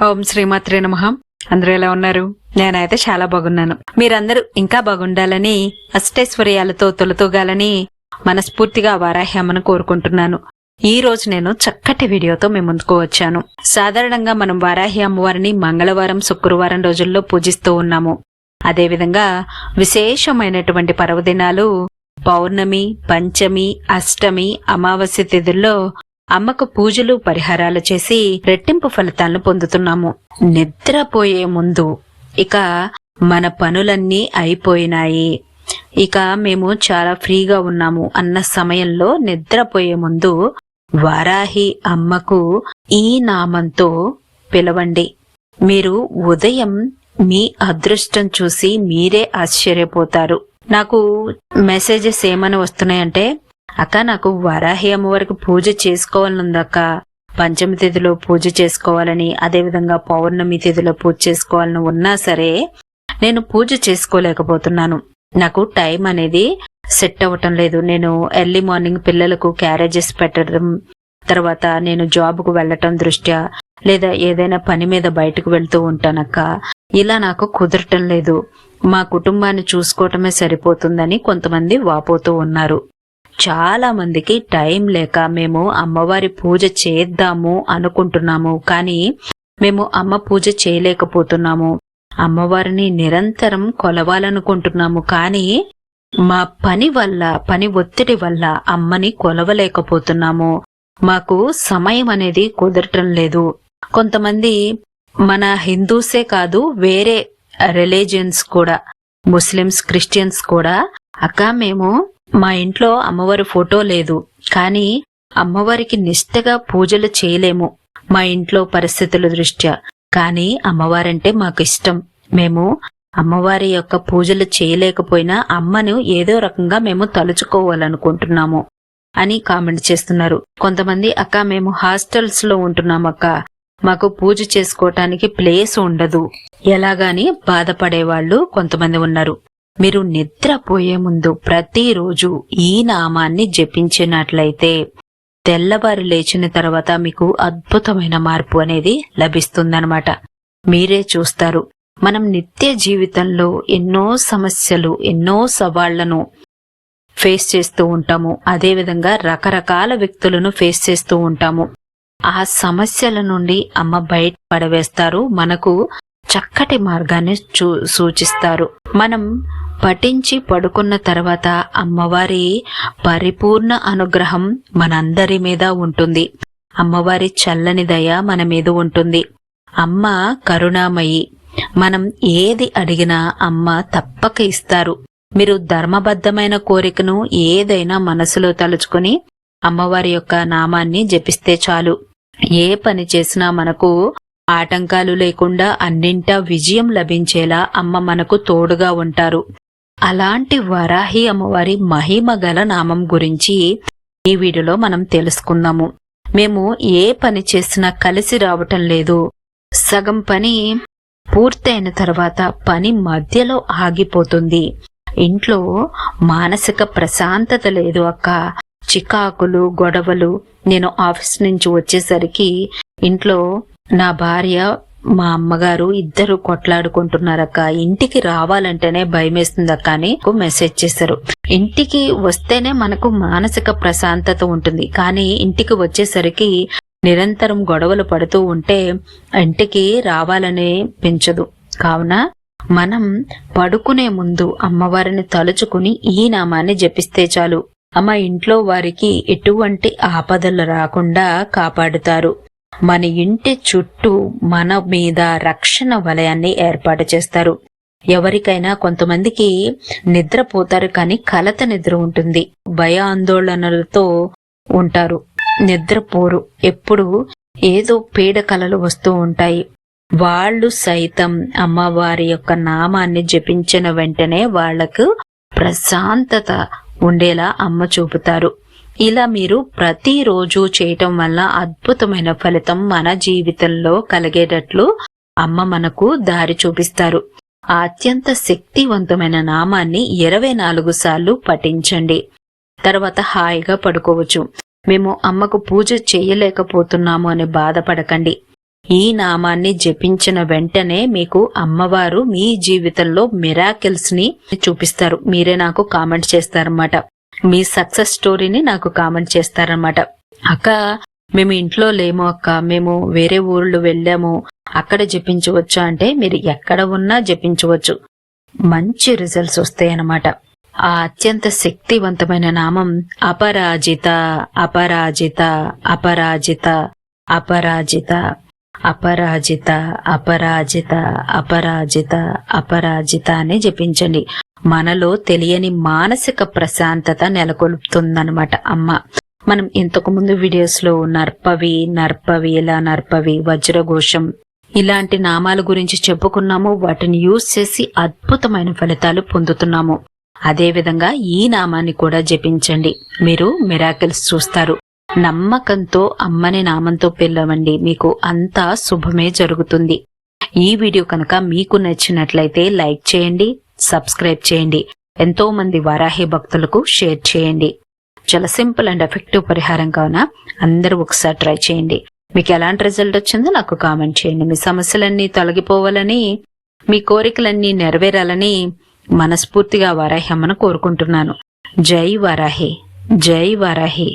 ఓం శ్రీమాత్రే నమః. అందరూ ఎలా ఉన్నారు? నేనైతే చాలా బాగున్నాను. మీరందరూ ఇంకా బాగుండాలని, అష్టైశ్వర్యాలతో తొలతూగాలని మనస్ఫూర్తిగా వారాహి అమ్మను కోరుకుంటున్నాను. ఈ రోజు నేను చక్కటి వీడియోతో మీ ముందుకు వచ్చాను. సాధారణంగా మనం వారాహి అమ్మవారిని మంగళవారం, శుక్రవారం రోజుల్లో పూజిస్తూ ఉన్నాము. అదేవిధంగా విశేషమైనటువంటి పర్వదినాలు పౌర్ణమి, పంచమి, అష్టమి, అమావాస్య తిథుల్లో అమ్మకు పూజలు, పరిహారాలు చేసి రెట్టింపు ఫలితాలను పొందుతున్నాము. నిద్రపోయే ముందు ఇక మన పనులన్నీ అయిపోయినాయి, ఇక మేము చాలా ఫ్రీగా ఉన్నాము అన్న సమయంలో నిద్రపోయే ముందు వారాహి అమ్మకు ఈ నామంతో పిలవండి. మీరు ఉదయం మీ అదృష్టం చూసి మీరే ఆశ్చర్యపోతారు. నాకు మెసేజెస్ ఏమని వస్తున్నాయంటే, అక్క నాకు వారాహి అమ్మవారికి పూజ చేసుకోవాలనుందక్క, పంచమి తిథిలో పూజ చేసుకోవాలని, అదేవిధంగా పౌర్ణమి తిథిలో పూజ చేసుకోవాలని ఉన్నా సరే నేను పూజ చేసుకోలేకపోతున్నాను. నాకు టైం అనేది సెట్ అవ్వటం లేదు. నేను ఎర్లీ మార్నింగ్ పిల్లలకు క్యారేజెస్ పెట్టడం, తర్వాత నేను జాబ్కు వెళ్ళటం దృష్ట్యా, లేదా ఏదైనా పని మీద బయటకు వెళ్తూ ఉంటానక్క, ఇలా నాకు కుదరటం లేదు, మా కుటుంబాన్ని చూసుకోవటమే సరిపోతుందని కొంతమంది వాపోతూ ఉన్నారు. చాలా మందికి టైం లేక మేము అమ్మవారి పూజ చేద్దాము అనుకుంటున్నాము, కానీ మేము అమ్మ పూజ చేయలేకపోతున్నాము. అమ్మవారిని నిరంతరం కొలవాలనుకుంటున్నాము, కానీ మా పని ఒత్తిడి వల్ల అమ్మని కొలవలేకపోతున్నాము. మాకు సమయం అనేది కుదరటం లేదు. కొంతమంది మన హిందూసే కాదు, వేరే రిలీజియన్స్ కూడా, ముస్లిమ్స్, క్రిస్టియన్స్ కూడా, అక్క మేము మా ఇంట్లో అమ్మవారి ఫోటో లేదు, కానీ అమ్మవారికి నిష్ఠగా పూజలు చేయలేము మా ఇంట్లో పరిస్థితుల దృష్ట్యా, కానీ అమ్మవారంటే మాకు ఇష్టం, మేము అమ్మవారి యొక్క పూజలు చేయలేకపోయినా అమ్మను ఏదో రకంగా మేము తలుచుకోవాలనుకుంటున్నాము అని కామెంట్ చేస్తున్నారు. కొంతమంది, అక్క మేము హాస్టల్స్ లో ఉంటున్నాం అక్క, మాకు పూజ చేసుకోవటానికి ప్లేస్ ఉండదు, ఎలాగాని బాధపడేవాళ్లు కొంతమంది ఉన్నారు. మీరు నిద్రపోయే ముందు ప్రతిరోజు ఈ నామాన్ని జపించినట్లయితే తెల్లవారు లేచిన తర్వాత మీకు అద్భుతమైన మార్పు అనేది లభిస్తుందన్నమాట. మీరే చూస్తారు. మనం నిత్య జీవితంలో ఎన్నో సమస్యలు, ఎన్నో సవాళ్లను ఫేస్ చేస్తూ ఉంటాము. అదేవిధంగా రకరకాల వ్యక్తులను ఫేస్ చేస్తూ ఉంటాము. ఆ సమస్యల నుండి అమ్మ బయట పడవేస్తారు, మనకు చక్కటి మార్గాన్ని సూచిస్తారు. మనం పఠించి పడుకున్న తర్వాత అమ్మవారి పరిపూర్ణ అనుగ్రహం మనందరి మీద ఉంటుంది. అమ్మవారి చల్లని దయ మన మీద ఉంటుంది. అమ్మ కరుణామయి. మనం ఏది అడిగినా అమ్మ తప్పక ఇస్తారు. మీరు ధర్మబద్ధమైన కోరికను ఏదైనా మనసులో తలుచుకుని అమ్మవారి యొక్క నామాన్ని జపిస్తే చాలు. ఏ పని చేసినా మనకు ఆటంకాలు లేకుండా అన్నింటా విజయం లభించేలా అమ్మ మనకు తోడుగా ఉంటారు. అలాంటి వారాహి అమ్మవారి మహిమ గల నామం గురించి ఈ వీడియోలో మనం తెలుసుకుందాము. మేము ఏ పని చేసినా కలిసి రావటం లేదు, సగం పని పూర్తయిన తర్వాత పని మధ్యలో ఆగిపోతుంది, ఇంట్లో మానసిక ప్రశాంతత లేదు అక్క, చికాకులు, గొడవలు, నేను ఆఫీస్ నుంచి వచ్చేసరికి ఇంట్లో నా భార్య, మా అమ్మగారు ఇద్దరు కొట్లాడుకుంటున్నారక్క, ఇంటికి రావాలంటేనే భయమేస్తుందక్క అని మెసేజ్ చేశారు. ఇంటికి వస్తేనే మనకు మానసిక ప్రశాంతత ఉంటుంది, కానీ ఇంటికి వచ్చేసరికి నిరంతరం గొడవలు పడుతూ ఉంటే ఇంటికి రావాలనే పెంచదు. కావున మనం పడుకునే ముందు అమ్మవారిని తలుచుకుని ఈ నామాన్ని జపిస్తే చాలు. అమ్మ ఇంట్లో వారికి ఎటువంటి ఆపదలు రాకుండా కాపాడుతారు. మన ఇంటి చుట్టూ మన మీద రక్షణ వలయాన్ని ఏర్పాటు చేస్తారు. ఎవరికైనా కొంతమందికి నిద్రపోతారు, కానీ కలత నిద్ర ఉంటుంది, భయ ఆందోళనలతో ఉంటారు, నిద్రపోరు, ఎప్పుడు ఏదో పీడ కలలు వస్తూ ఉంటాయి. వాళ్ళు సైతం అమ్మవారి యొక్క నామాన్ని జపించిన వెంటనే వాళ్లకు ప్రశాంతత ఉండేలా అమ్మ చూపుతారు. ఇలా మీరు ప్రతిరోజు చేయటం వల్ల అద్భుతమైన ఫలితం మన జీవితంలో కలిగేటట్లు అమ్మ మనకు దారి చూపిస్తారు. ఆ అత్యంత శక్తివంతమైన నామాన్ని 24 సార్లు పఠించండి. తర్వాత హాయిగా పడుకోవచ్చు. మేము అమ్మకు పూజ చేయలేకపోతున్నాము అని బాధపడకండి. ఈ నామాన్ని జపించిన వెంటనే మీకు అమ్మవారు మీ జీవితంలో మిరాకిల్స్ ని చూపిస్తారు. మీరే నాకు కామెంట్ చేస్తారన్నమాట. మీ సక్సెస్ స్టోరీని నాకు కామెంట్ చేస్తారన్నమాట. అక్క, మేము ఇంట్లో లేము అక్క, మేము వేరే ఊర్లు వెళ్ళాము, అక్కడ జపించవచ్చు అంటే మీరు ఎక్కడ ఉన్నా జపించవచ్చు, మంచి రిజల్ట్స్ వస్తాయన్నమాట. ఆ అత్యంత శక్తివంతమైన నామం అపరాజిత, అపరాజిత, అపరాజిత, అపరాజిత, అపరాజిత, అపరాజిత, అపరాజిత, అపరాజిత అని జపించండి. మనలో తెలియని మానసిక ప్రశాంతత నెలకొల్పుతుందన్నమాట అమ్మ. మనం ఇంతకు ముందు వీడియోస్ లో నర్పవి, నర్పవీల, నర్పవి, వజ్రఘోషం ఇలాంటి నామాల గురించి చెప్పుకున్నాము. వాటిని యూజ్ చేసి అద్భుతమైన ఫలితాలు పొందుతున్నాము. అదే విధంగా ఈ నామాన్ని కూడా జపించండి, మీరు మిరాకిల్స్ చూస్తారు. నమ్మకంతో అమ్మని నామంతో పిలవండి, మీకు అంతా శుభమే జరుగుతుంది. ఈ వీడియో కనుక మీకు నచ్చినట్లయితే లైక్ చేయండి, సబ్స్క్రైబ్ చేయండి, ఎంతో మంది వారాహి భక్తులకు షేర్ చేయండి. చాలా సింపుల్ అండ్ ఎఫెక్టివ్ పరిహారం కావున అందరూ ఒకసారి ట్రై చేయండి. మీకు ఎలాంటి రిజల్ట్ వచ్చిందో నాకు కామెంట్ చేయండి. మీ సమస్యలన్నీ తొలగిపోవాలని, మీ కోరికలన్నీ నెరవేరాలని మనస్ఫూర్తిగా వారాహి అమ్మను కోరుకుంటున్నాను. జై వారాహి, జై వారాహి.